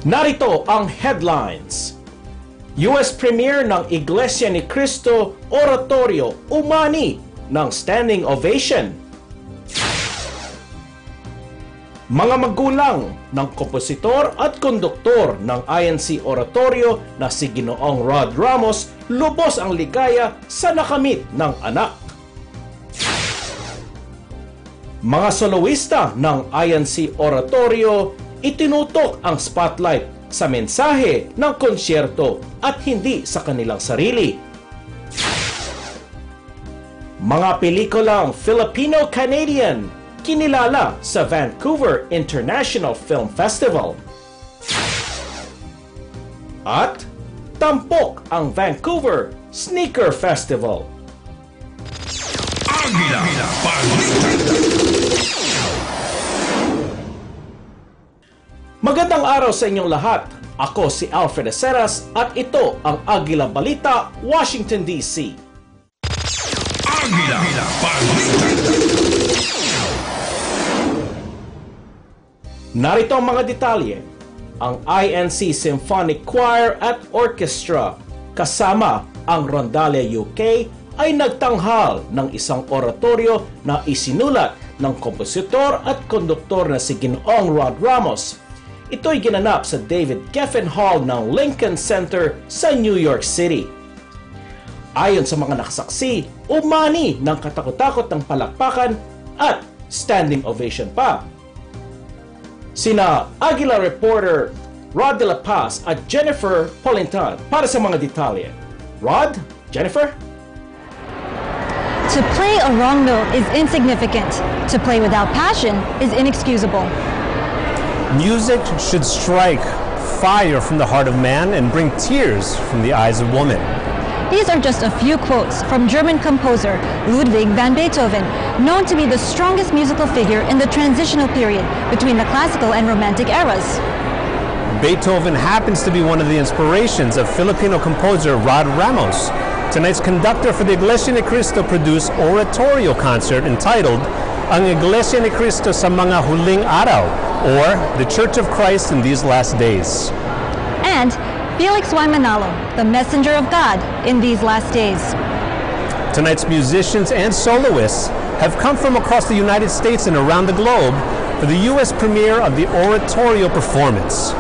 Narito ang headlines. US premiere ng Iglesia ni Cristo Oratorio umani ng standing ovation. Mga magulang ng kompositor at konduktor ng INC Oratorio na si Ginoong Rod Ramos lubos ang ligaya sa nakamit ng anak. Mga soloista ng INC Oratorio itinutok ang spotlight sa mensahe ng konsyerto at hindi sa kanilang sarili. Mga pelikulang Filipino-Canadian kinilala sa Vancouver International Film Festival. At tampok ang Vancouver Sneaker Festival. AGILA BALITA. Magandang araw sa inyong lahat. Ako si Alfred Aceras at ito ang AGILA BALITA, Washington, D.C. AGILA BALITA. Narito ang mga detalye. Ang INC Symphonic Choir at Orchestra kasama ang Rondalia UK ay nagtanghal ng isang oratoryo na isinulat ng kompositor at konduktor na si Ginoong Rod Ramos. Ito'y ginanap sa David Geffen Hall ng Lincoln Center sa New York City. Ayon sa mga nakasaksi, umani ng katakot-takot ng palakpakan at standing ovation pa. Sina AGILA reporter Rod de la Paz at Jennifer Polintan para sa mga detalye. Rod? Jennifer? To play a wrong note is insignificant. To play without passion is inexcusable. Music should strike fire from the heart of man and bring tears from the eyes of woman. These are just a few quotes from German composer Ludwig van Beethoven, known to be the strongest musical figure in the transitional period between the classical and romantic eras. Beethoven happens to be one of the inspirations of Filipino composer Rod Ramos. Tonight's conductor for the Iglesia ni Cristo produced oratorio concert entitled Ang Iglesia ni Cristo sa mga huling araw, or The Church of Christ in These Last Days. And Felix Y. Manalo, the messenger of God in these last days. Tonight's musicians and soloists have come from across the United States and around the globe for the U.S. premiere of the oratorio performance.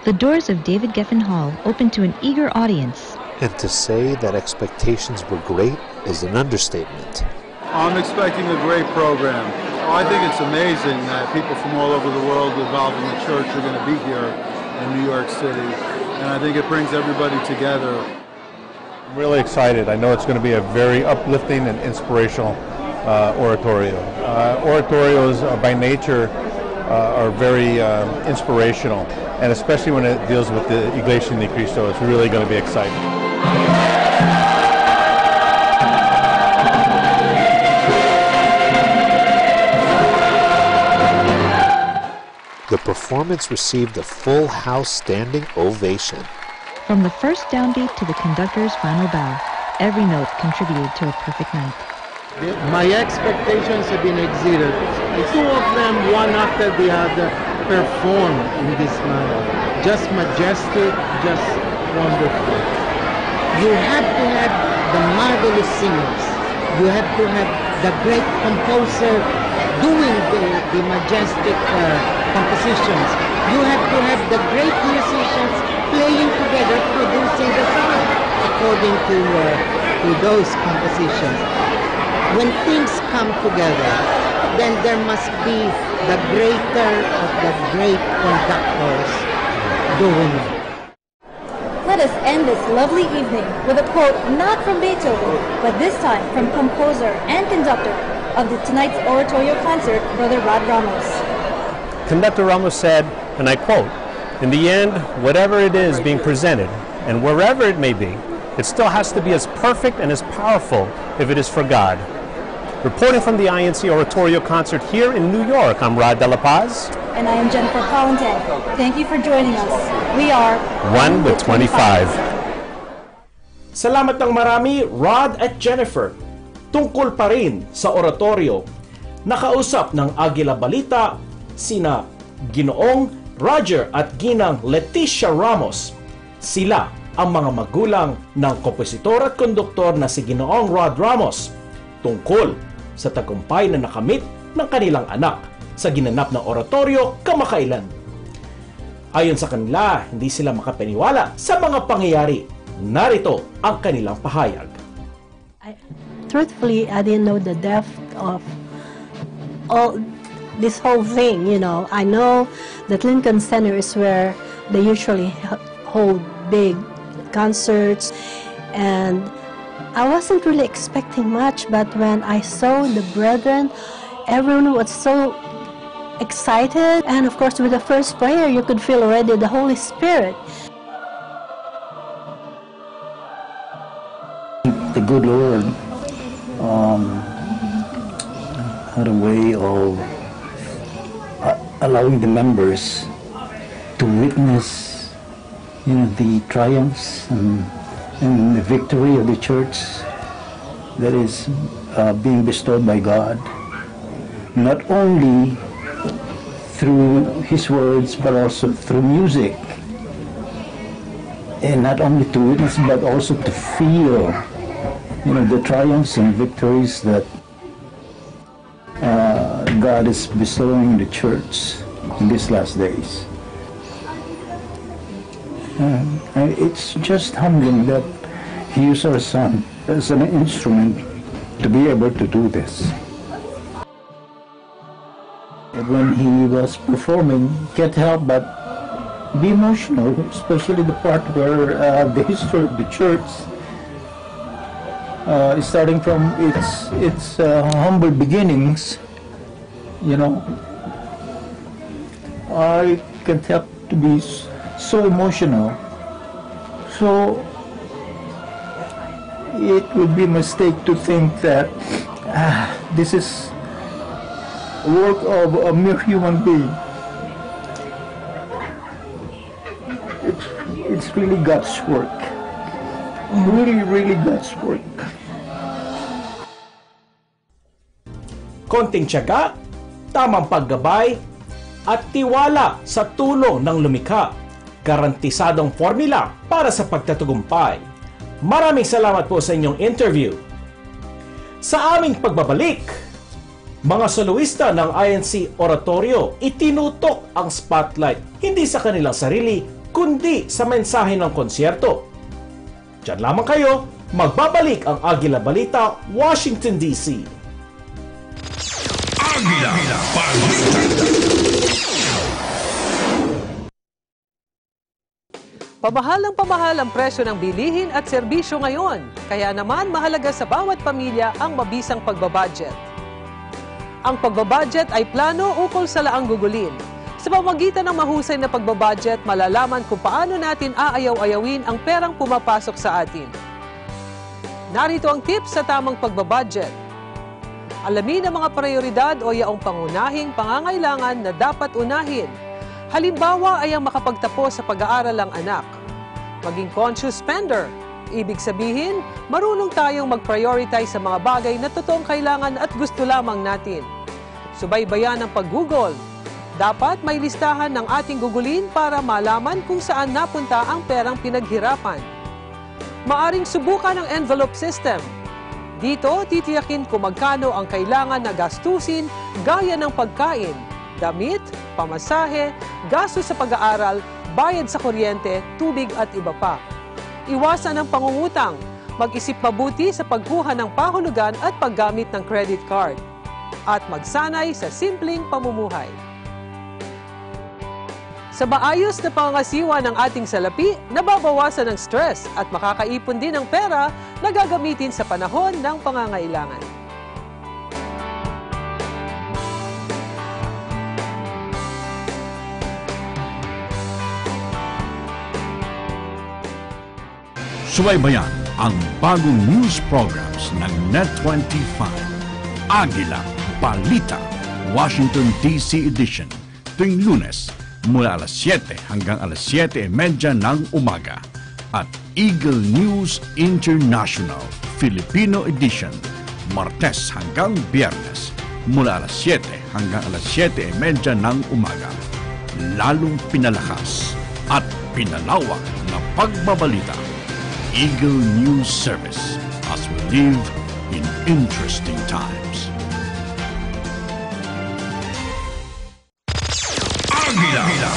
The doors of David Geffen Hall opened to an eager audience. And to say that expectations were great is an understatement. I'm expecting a great program. I think it's amazing that people from all over the world involved in the church are going to be here in New York City. And I think it brings everybody together. I'm really excited. I know it's going to be a very uplifting and inspirational oratorio. Oratorios by nature are very inspirational. And especially when it deals with the Iglesia ni Cristo, it's really going to be exciting. The performance received a full house standing ovation. From the first downbeat to the conductor's final bow, every note contributed to a perfect night. My expectations have been exceeded. Two of them, one after the other, performed in this manner. Just majestic, just wonderful. You have to have the marvelous singers. You have to have the great composer doing the majestic compositions. You have to have the great musicians playing together, producing the song according to those compositions. When things come together, then there must be the greater of the great conductors doing it. Let us end this lovely evening with a quote not from Beethoven, but this time from composer and conductor of tonight's oratorio concert, Brother Rod Ramos. Conductor Ramos said, and I quote, "In the end, whatever it is being presented, and wherever it may be, it still has to be as perfect and as powerful if it is for God." Reporting from the INC Oratorio concert here in New York, I'm Rod de la Paz. And I am Jennifer Polintan. Thank you for joining us. We are One with 25. Salamat ng marami, Rod at Jennifer. Tungkol pa rin sa oratorio, nakausap ng AGILA BALITA sina Ginoong Roger at Ginang Leticia Ramos. Sila ang mga magulang ng kompositor at konduktor na si Ginoong Rod Ramos tungkol sa tagumpay na nakamit ng kanilang anak sa ginanap na oratoryo kamakailan. Ayon sa kanila, hindi sila makapaniwala sa mga pangyayari. Narito ang kanilang pahayag. Truthfully, I didn't know the depth of all this whole thing, you know. I know that Lincoln Center is where they usually hold big concerts, and I wasn't really expecting much, but when I saw the brethren, everyone was so excited, and of course with the first prayer you could feel already the Holy Spirit. The good Lord had a way of allowing the members to witness, you know, the triumphs and the victory of the church that is being bestowed by God, not only through His words but also through music, and not only to witness but also to feel, you know, the triumphs and victories that God is bestowing the church in these last days. It's just humbling that He used our son as an instrument to be able to do this. And when he was performing, can't help but be emotional, especially the part where the history of the church is starting from its humble beginnings. You know, I can't help to be so emotional. So it would be a mistake to think that this is work of a mere human being. It's really God's work. Really God's work. Konting tiyaga, tamang paggabay, at tiwala sa tulong ng lumikha. Garantisadong formula para sa pagtatagumpay. Maraming salamat po sa inyong interview. Sa aming pagbabalik, mga soloista ng INC Oratorio itinutok ang spotlight hindi sa kanilang sarili kundi sa mensahe ng konsyerto. Diyan lamang kayo, magbabalik ang Agila Balita, Washington DC. Agila Balita. Pamahal ang presyo ng bilihin at serbisyo ngayon. Kaya naman mahalaga sa bawat pamilya ang mabisang pagbabudget. Ang pagbabudget ay plano ukol sa laang gugulin. Sa pamamagitan ng mahusay na pagbabudget, malalaman kung paano natin aayaw-ayawin ang perang pumapasok sa atin. Narito ang tips sa tamang pagbabudget. Alamin ang mga prioridad o yaong pangunahing pangangailangan na dapat unahin. Halimbawa ay ang makapagtapos sa pag-aaral ng anak. Maging conscious spender. Ibig sabihin, marunong tayong mag-prioritize sa mga bagay na totoong kailangan at gusto lamang natin. Subaybayan ang pag-google. Dapat may listahan ng ating gugulin para malaman kung saan napunta ang perang pinaghirapan. Maaring subukan ang envelope system. Dito, titiyakin kung magkano ang kailangan na gastusin gaya ng pagkain, damit, pamasahe, gastos sa pag-aaral, bayad sa kuryente, tubig at iba pa. Iwasan ang pangungutang, mag-isip mabuti sa pagkuha ng pahulugan at paggamit ng credit card. At magsanay sa simpleng pamumuhay. Sa maayos na pangangasiwa ng ating salapi, nababawasan ang stress at makakaipon din ng pera na gagamitin sa panahon ng pangangailangan. Subaybayan ang bagong news programs ng Net25. Agila Balita, Washington DC Edition, tuwing Lunes mula alas 7 hanggang alas 7:30 ng umaga. At Eagle News International, Filipino Edition, Martes hanggang Biyernes mula alas 7 hanggang alas 7:30 ng umaga. lalong pinalakas at pinalawak na pagbabalita. Eagle News Service, as we live in interesting times. Agila Balita.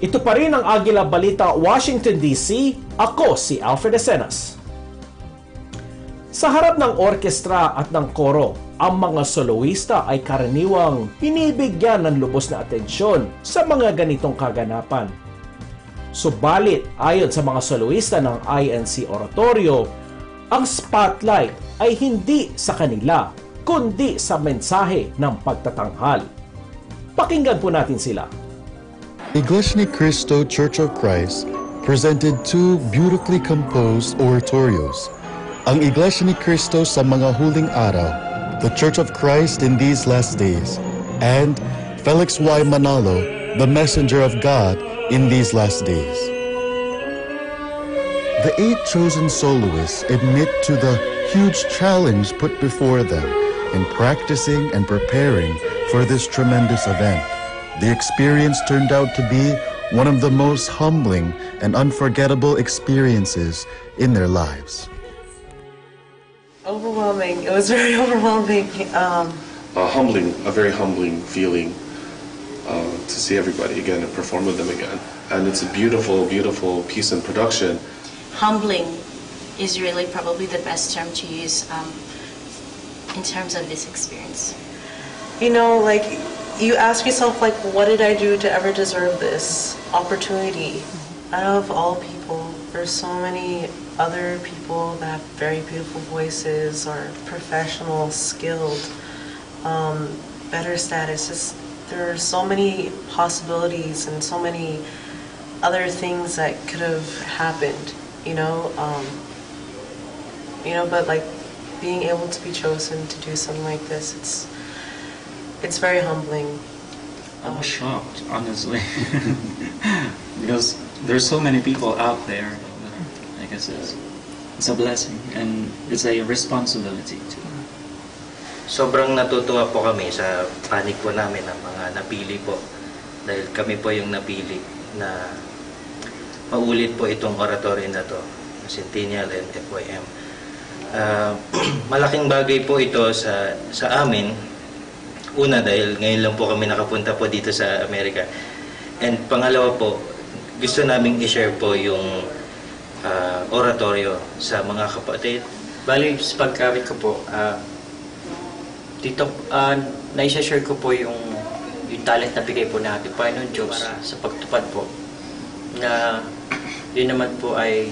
Ito pa rin ang Agila Balita, Washington DC. Ako si Alfred Escenas. Sa harap ng orkestra at ng koro, ang mga soloista ay karaniwang binibigyan ng lubos na atensyon sa mga ganitong kaganapan. Subalit, ayon sa mga soloista ng INC Oratorio, ang spotlight ay hindi sa kanila, kundi sa mensahe ng pagtatanghal. Pakinggan po natin sila. Iglesia ni Cristo Church of Christ presented two beautifully composed oratorios. Ang Iglesia ni Cristo sa mga huling araw, the Church of Christ in these last days, and Felix Y. Manalo, the Messenger of God in these last days. The 8 chosen soloists admit to the huge challenge put before them in practicing and preparing for this tremendous event. The experience turned out to be one of the most humbling and unforgettable experiences in their lives. Overwhelming. It was very overwhelming. A very humbling feeling to see everybody again and perform with them again. And it's a beautiful, beautiful piece in production. Humbling is really probably the best term to use in terms of this experience. You know, like, you ask yourself, like, what did I do to ever deserve this opportunity? Out of all people, there's so many other people that have very beautiful voices, or professional, skilled, better status. There are so many possibilities and so many other things that could have happened, but like being able to be chosen to do something like this, it's very humbling. I was shocked, honestly, because there's so many people out there. I guess it's a blessing and it's a responsibility too. Sobrang natutuwa po kami sa panig po namin ng mga napili po, dahil kami po yung napili na maulit po itong oratorio na to, Centennial and FYM. Malaking bagay po ito sa amin. Una, dahil ngayon lang po kami nakapunta po dito sa Amerika. And pangalawa po, gusto naming i-share po yung oratorio sa mga kapatid. Bali, sa pagkawit ko po, dito, na-share ko po yung talent na bigay po natin Panginoon Diyos sa pagtupad po. Na yun naman po ay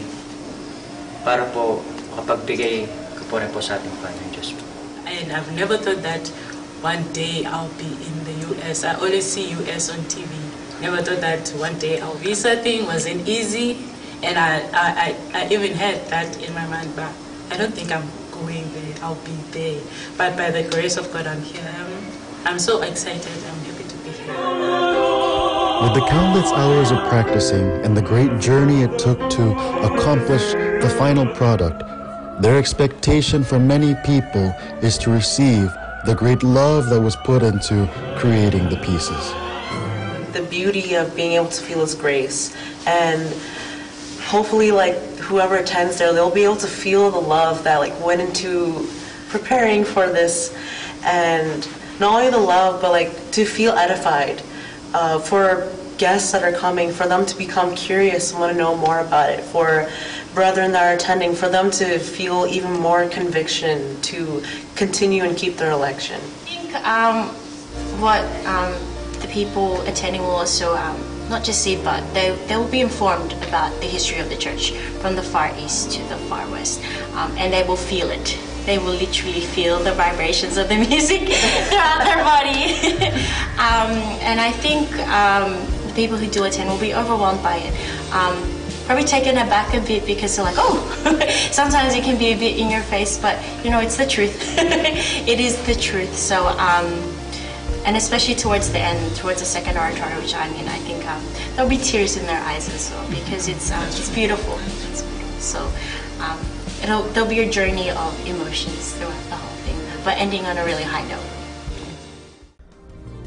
para po makapagbigay ko po rin po sa ating Panginoon Diyos. And I've never thought that one day I'll be in the US. I always see US on TV. Never thought that one day our visa thing wasn't easy, and I even had that in my mind, but I don't think I'm going there. I'll be there. But by the grace of God, I'm here. I'm so excited. I'm happy to be here. With the countless hours of practicing and the great journey it took to accomplish the final product, their expectation for many people is to receive the great love that was put into creating the pieces. The beauty of being able to feel His grace, and hopefully, like, whoever attends there, they'll be able to feel the love that went into preparing for this, and not only the love, but to feel edified for guests that are coming, for them to become curious and want to know more about it, for brethren that are attending, for them to feel even more conviction to continue and keep their election. I think what the people attending will also not just see, but they will be informed about the history of the church from the Far East to the Far West, and they will feel it. They will literally feel the vibrations of the music throughout their body. And I think the people who do attend will be overwhelmed by it. Probably taken aback a bit, because they're like, oh, sometimes it can be a bit in your face, but it's the truth. It is the truth. So, and especially towards the end, towards the second oratory, which I think there'll be tears in their eyes as well, because it's beautiful. It's beautiful. So, there'll be a journey of emotions throughout the whole thing. but ending on a really high note.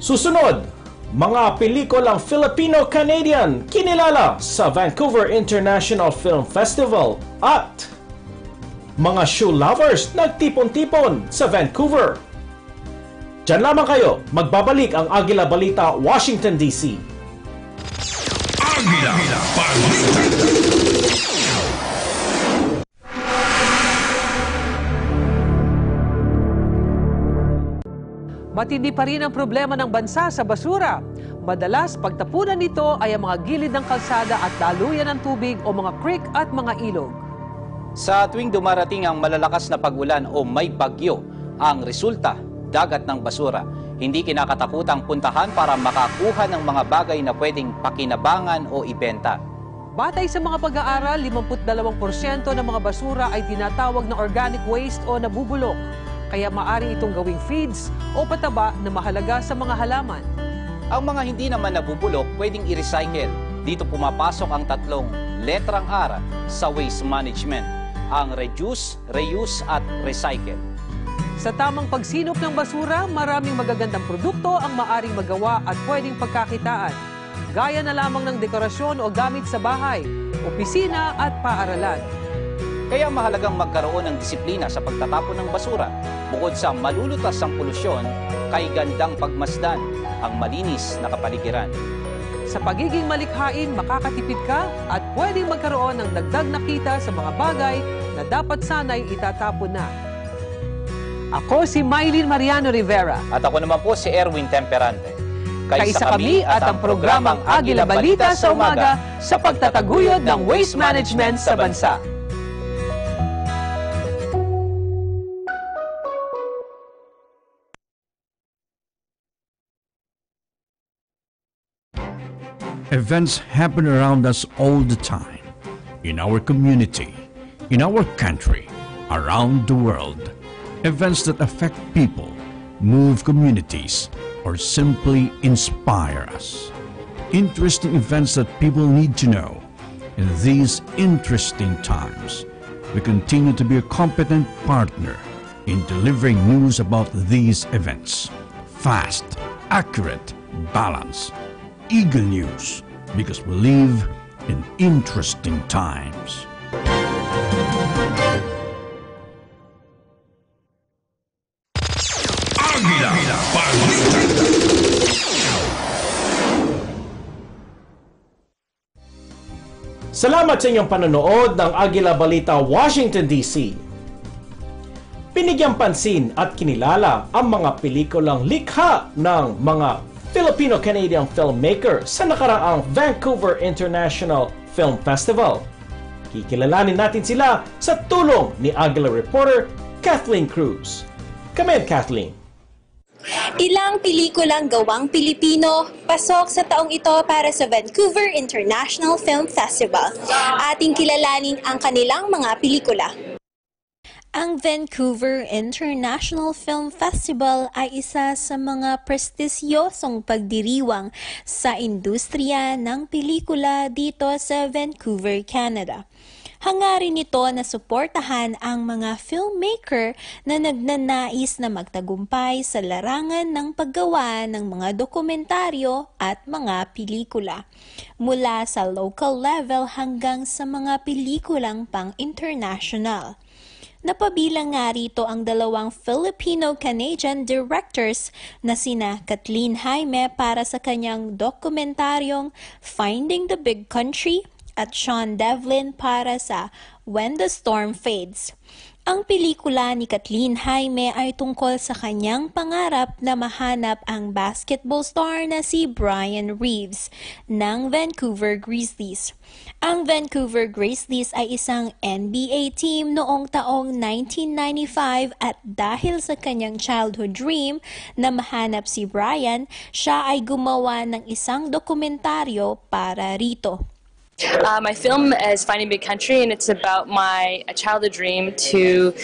Susunod, mga pelikulang Filipino-Canadian kinilala sa Vancouver International Film Festival at mga shoe lovers nagtipon-tipon sa Vancouver. Diyan lamang kayo, magbabalik ang Agila Balita, Washington, D.C. Agila Balita. Matindi pa rin ang problema ng bansa sa basura. Madalas, pagtapunan nito ay ang mga gilid ng kalsada at daluyan ng tubig o mga creek at mga ilog. Sa tuwing dumarating ang malalakas na pag-ulan o may bagyo, ang resulta, dagat ng basura. Hindi kinakatakutang puntahan para makakuha ng mga bagay na pwedeng pakinabangan o ibenta. Batay sa mga pag-aaral, 52% ng mga basura ay tinatawag na organic waste o nabubulok. Kaya maaari itong gawing feeds o pataba na mahalaga sa mga halaman. Ang mga hindi naman nabubulok pwedeng i-recycle. Dito pumapasok ang tatlong letrang R sa waste management, ang reduce, reuse at recycle. Sa tamang pagsinop ng basura, maraming magagandang produkto ang maaring magawa at pwedeng pagkakitaan. Gaya na lamang ng dekorasyon o gamit sa bahay, opisina at paaralan. Kaya mahalagang magkaroon ng disiplina sa pagtatapon ng basura. Bukod sa malulutas ang polusyon, kay gandang pagmasdan ang malinis na kapaligiran. Sa pagiging malikhain, makakatipid ka at pwedeng magkaroon ng dagdag na kita sa mga bagay na dapat sana'y itatapon na. Ako si Mylene Mariano Rivera. At ako naman po si Erwin Temperante. Kaisa kami at ang programang Agila Balita sa umaga sa pagtataguyod ng waste management sa bansa. Events happen around us all the time, in our community, in our country, around the world. Events that affect people, move communities, or simply inspire us. Interesting events that people need to know. In these interesting times, we continue to be a competent partner in delivering news about these events. Fast, accurate, balanced. Eagle News, because we live in interesting times. Agila Balita. Salamat sa inyong panonood ng Agila Balita, Washington, D.C. Binigyang pansin at kinilala ang mga pelikulang likha ng mga Filipino-Canadian filmmaker sa nakaraang Vancouver International Film Festival. Kikilalanin natin sila sa tulong ni Agila reporter Kathleen Cruz. Come in, Kathleen. Ilang pelikulang gawang Pilipino pasok sa taong ito para sa Vancouver International Film Festival. Ating kilalanin ang kanilang mga pelikula. Ang Vancouver International Film Festival ay isa sa mga prestisyosong pagdiriwang sa industriya ng pelikula dito sa Vancouver, Canada. Hangarin nito na suportahan ang mga filmmaker na nagnanais na magtagumpay sa larangan ng paggawa ng mga dokumentaryo at mga pelikula, mula sa local level hanggang sa mga pelikulang pang-international. Napabilang nga rito ang dalawang Filipino-Canadian directors na sina Kathleen Jaime para sa kanyang dokumentaryong Finding the Big Country at Sean Devlin para sa When the Storm Fades. Ang pelikula ni Kathleen Jaime ay tungkol sa kanyang pangarap na mahanap ang basketball star na si Brian Reeves ng Vancouver Grizzlies. Ang Vancouver Grizzlies ay isang NBA team noong taong 1995 at dahil sa kanyang childhood dream na mahanap si Brian, siya ay gumawa ng isang dokumentaryo para rito. My film is Finding Big Country, and it's about my childhood dream to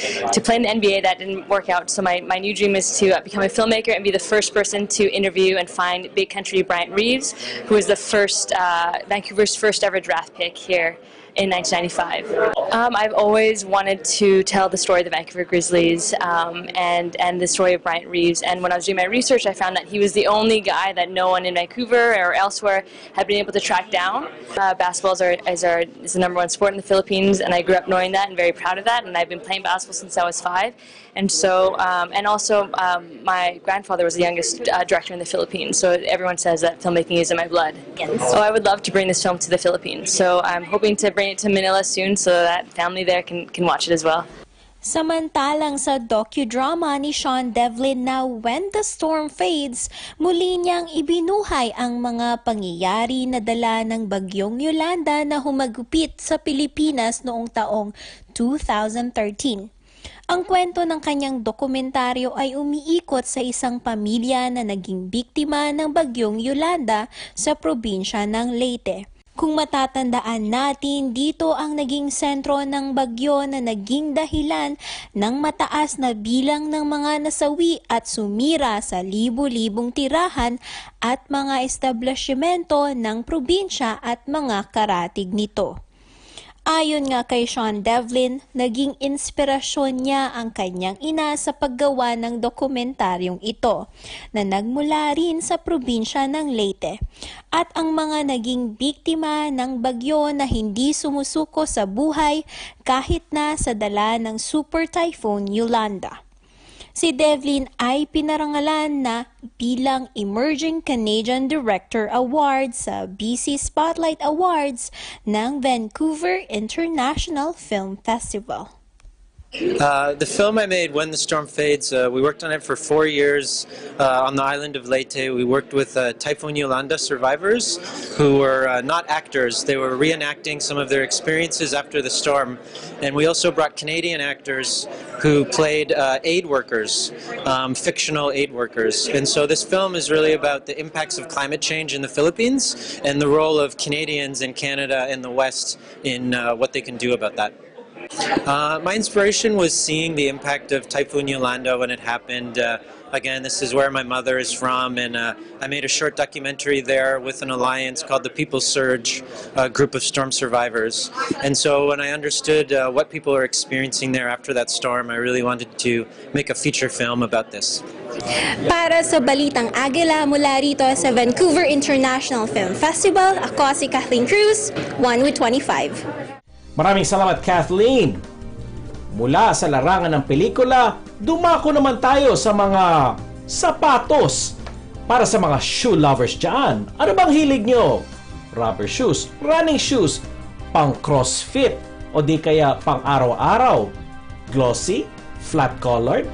play in the NBA. That didn't work out, so my new dream is to become a filmmaker and be the first person to interview and find Big Country Brian Reeves, who was the first Vancouver's first ever draft pick here in 1995. I've always wanted to tell the story of the Vancouver Grizzlies and the story of Bryant Reeves. And when I was doing my research, I found that he was the only guy that no one in Vancouver or elsewhere had been able to track down. Basketball is the #1 sport in the Philippines, and I grew up knowing that and very proud of that. And I've been playing basketball since I was 5. And so, my grandfather was the youngest director in the Philippines. So everyone says that filmmaking is in my blood. So I would love to bring this film to the Philippines. So I'm hoping to bring it to Manila soon so that family there can watch it as well. Samantalang sa docudrama ni Sean Devlin na When the Storm Fades, muli niyang ibinuhay ang mga pangyayari na dala ng bagyong Yolanda na humagupit sa Pilipinas noong taong 2013. Ang kwento ng kanyang dokumentaryo ay umiikot sa isang pamilya na naging biktima ng bagyong Yolanda sa probinsya ng Leyte. Kung matatandaan natin, dito ang naging sentro ng bagyo na naging dahilan ng mataas na bilang ng mga nasawi at sumira sa libu-libong tirahan at mga establishmento ng probinsya at mga karatig nito. Ayon nga kay Sean Devlin, naging inspirasyon niya ang kanyang ina sa paggawa ng dokumentaryong ito na nagmula rin sa probinsya ng Leyte at ang mga naging biktima ng bagyo na hindi sumusuko sa buhay kahit na sa dala ng Super Typhoon Yolanda. Si Devlin ay pinarangalan na bilang Emerging Canadian Director Award sa BC Spotlight Awards ng Vancouver International Film Festival. The film I made, When the Storm Fades, we worked on it for 4 years on the island of Leyte. We worked with Typhoon Yolanda survivors who were not actors. They were reenacting some of their experiences after the storm. And we also brought Canadian actors who played aid workers, fictional aid workers. And so this film is really about the impacts of climate change in the Philippines and the role of Canadians in Canada and the West in what they can do about that. My inspiration was seeing the impact of Typhoon Yolanda when it happened. Again, this is where my mother is from, and I made a short documentary there with an alliance called the People's Surge, a group of storm survivors. And so when I understood what people are experiencing there after that storm, I really wanted to make a feature film about this. Para sa Balitang Agila mula rito sa Vancouver International Film Festival, ako si Kathleen Cruz, 1 with 25. Maraming salamat, Kathleen. Mula sa larangan ng pelikula, dumako naman tayo sa mga sapatos para sa mga shoe lovers dyan. Ano bang hilig nyo? Rubber shoes, running shoes, pang crossfit o di kaya pang araw-araw? Glossy? Flat-colored?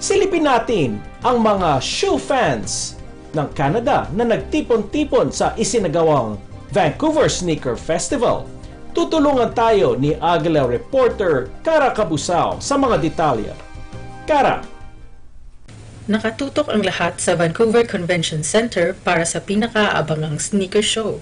Silipin natin ang mga shoe fans ng Canada na nagtipon-tipon sa isinagawang Vancouver Sneaker Festival. Tutulungan tayo ni AGILA reporter Kara Cabusao sa mga detalye. Kara. Nakatutok ang lahat sa Vancouver Convention Center para sa pinakaabangang sneaker show.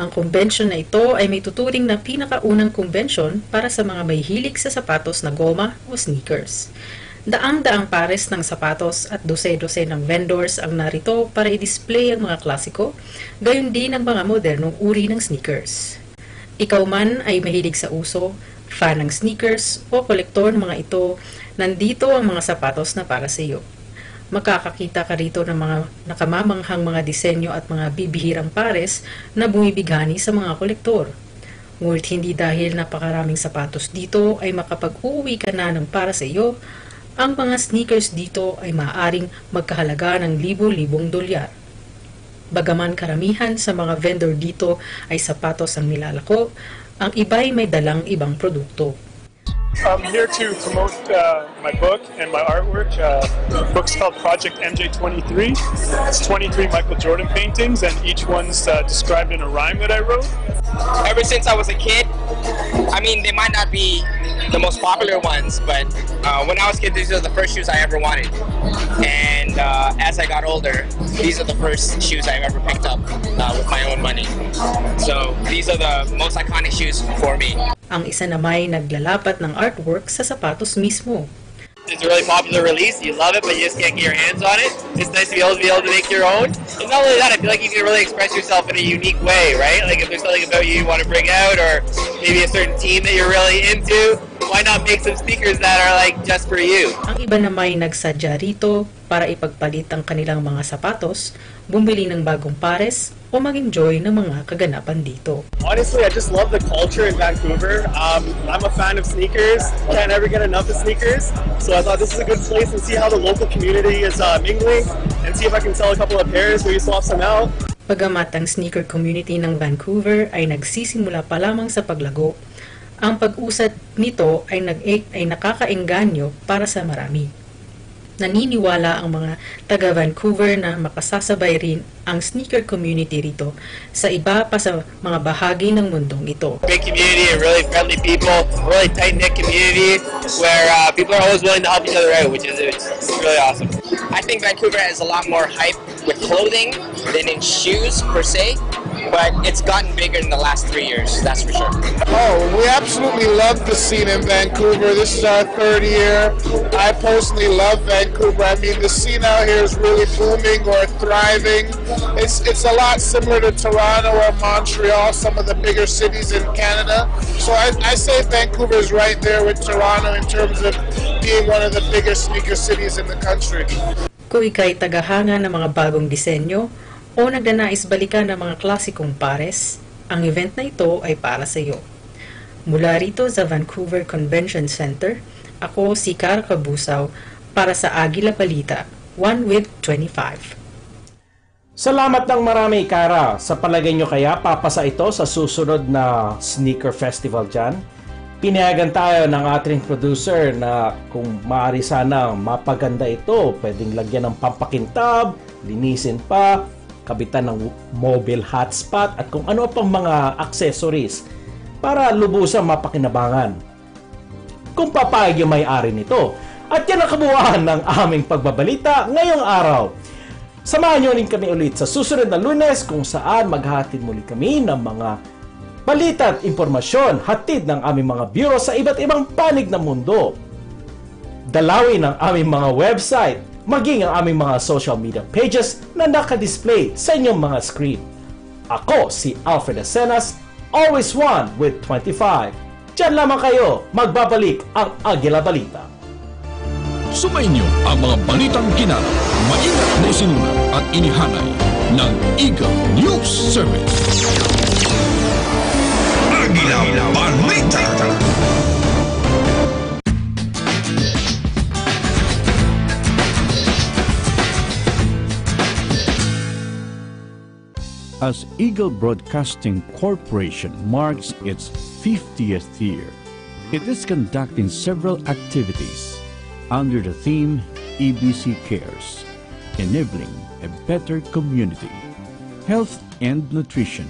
Ang convention na ito ay may tuturing na pinakaunang convention para sa mga may hilig sa sapatos na goma o sneakers. Daang-daang pares ng sapatos at dose-dose ng vendors ang narito para i-display ang mga klasiko, gayon din ang mga modernong uri ng sneakers. Ikaw man ay mahilig sa uso, fan ng sneakers o kolektor ng mga ito, nandito ang mga sapatos na para sa iyo. Makakakita ka rito ng mga nakamamanghang mga disenyo at mga bibihirang pares na bumibighani sa mga kolektor. Ngunit hindi dahil napakaraming sapatos dito ay makapag-uuwi ka na ng para sa iyo, ang mga sneakers dito ay maaaring magkahalaga ng libo-libong dolyar. Bagaman karamihan sa mga vendor dito ay sapatos ang nilalako, ang iba'y may dalang ibang produkto. I'm here to promote my book and my artwork. The book's called Project MJ23. It's 23 Michael Jordan paintings, and each one's described in a rhyme that I wrote. Ever since I was a kid, I mean, they might not be the most popular ones, but when I was a kid, these are the first shoes I ever wanted. And as I got older, these are the first shoes I've ever picked up with my own money. So these are the most iconic shoes for me. Ang isa na may naglalapat ng artwork sa sapatos mismo. it's a really popular release, you love it, but you just can't get your hands on it. It's nice to be able to make your own. And not only that, I feel like you can really express yourself in a unique way, right? Like if there's something about you want to bring out, or maybe a certain team that you're really into, why not make some sneakers that are like just for you? Ang iba na may nagsadya rito para ipagpalit ang kanilang mga sapatos, bumili ng bagong pares, o mag-enjoy ng mga kaganapan dito. Honestly, I just love the culture in Vancouver. I'm a fan of sneakers. Can't ever get enough of sneakers. So I thought this is a good place to see how the local community is mingling and see if I can sell a couple of pairs, maybe swap some out. Bagamat ang sneaker community ng Vancouver ay nagsisimula pa lamang sa paglago, ang pag-usad nito ay nakakaengganyo para sa marami. Naniniwala ang mga taga-Vancouver na makasasabay rin ang sneaker community rito sa iba pa sa mga bahagi ng mundong ito. Great community and really friendly people, really tight-knit community where people are always willing to help each other out, which is it's really awesome. I think Vancouver has a lot more hype with clothing than in shoes per se, but it's gotten bigger in the last 3 years, that's for sure. Oh, we absolutely love the scene in Vancouver. This is our 3rd year. I personally love Vancouver. I mean, the scene out here is really booming or thriving. It's a lot similar to Toronto or Montreal, some of the bigger cities in Canada. So I say Vancouver is right there with Toronto in terms of being one of the biggest sneaker cities in the country. Kung ika'y tagahanga ng mga bagong disenyo o nagnanais balikan ng mga klasikong pares, ang event na ito ay para sa iyo. Mula rito sa Vancouver Convention Center, ako si Cara Cabusaw para sa AGILA BALITA, 1 with 25. Salamat ng marami, Cara. Sa palagay nyo kaya papasa ito sa susunod na sneaker festival dyan? Pinayagan tayo ng ating producer na kung maaari sana mapaganda ito, pwedeng lagyan ng pampakintab, linisin pa, kabitan ng mobile hotspot at kung ano pang mga accessories para lubusang mapakinabangan. Kung papayag yung may-ari nito. At yan ang kabuuan ng aming pagbabalita ngayong araw. Samahan nyo rin kami ulit sa susunod na Lunes kung saan maghahatid muli kami ng mga balita at impormasyon hatid ng aming mga bureau sa iba't ibang panig ng mundo. Dalawin ang aming mga website, maging ang aming mga social media pages na nakadisplay sa inyong mga screen. Ako si Alfred Acenas, always one with 25. Diyan lamang kayo, magbabalik ang AGILA Balita. Sumainyo ang mga balitang kinarap, maingat na isinulat at inihanay ng Eagle News Service. AGILA Balita. As Eagle Broadcasting Corporation marks its 50th year, it is conducting several activities under the theme EBC Cares, enabling a better community, health and nutrition,